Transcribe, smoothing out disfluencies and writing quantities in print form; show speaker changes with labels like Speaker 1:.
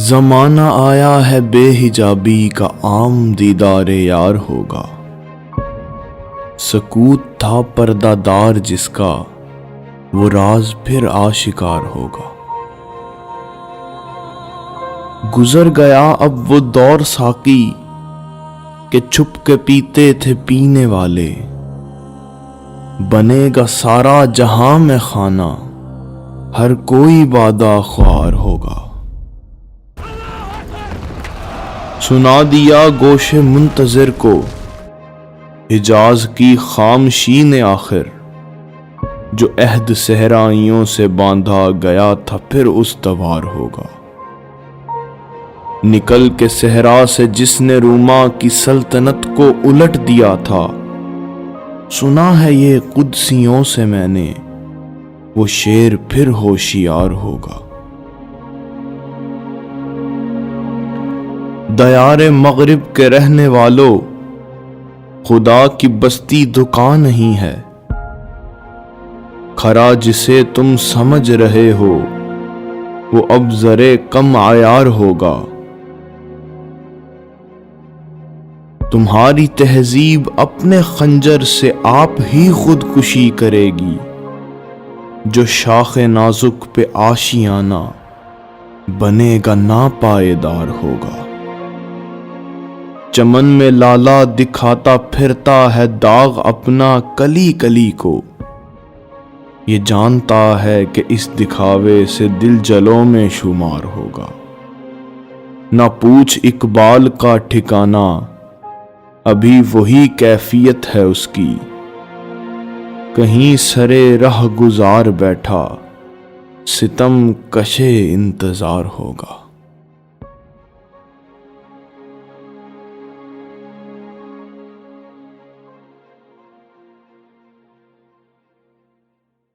Speaker 1: زمانہ آیا ہے بے حجابی کا عام دیدار یار ہوگا، سکوت تھا پردہ دار جس کا وہ راز پھر آشکار ہوگا۔ گزر گیا اب وہ دور ساقی کہ چھپ کے پیتے تھے پینے والے، بنے گا سارا جہاں میں خانہ، ہر کوئی وعدہ خوار ہوگا۔ سنا دیا گوش منتظر کو حجاز کی خاموشی نے آخر، جو عہد صحرائیوں سے باندھا گیا تھا پھر استوار ہوگا۔ نکل کے صحرا سے جس نے روما کی سلطنت کو الٹ دیا تھا، سنا ہے یہ قدسیوں سے میں نے، وہ شیر پھر ہوشیار ہوگا۔ دیار مغرب کے رہنے والوں، خدا کی بستی دکان نہیں ہے، کھرا جسے تم سمجھ رہے ہو وہ اب ذرے کم عیار ہوگا۔ تمہاری تہذیب اپنے خنجر سے آپ ہی خودکشی کرے گی، جو شاخ نازک پہ آشیانہ بنے گا ناپائیدار ہوگا۔ چمن میں لالا دکھاتا پھرتا ہے داغ اپنا کلی کلی کو، یہ جانتا ہے کہ اس دکھاوے سے دل جلوں میں شمار ہوگا۔ نہ پوچھ اقبال کا ٹھکانہ، ابھی وہی کیفیت ہے اس کی، کہیں سرے رہ گزار بیٹھا ستم کشے انتظار ہوگا۔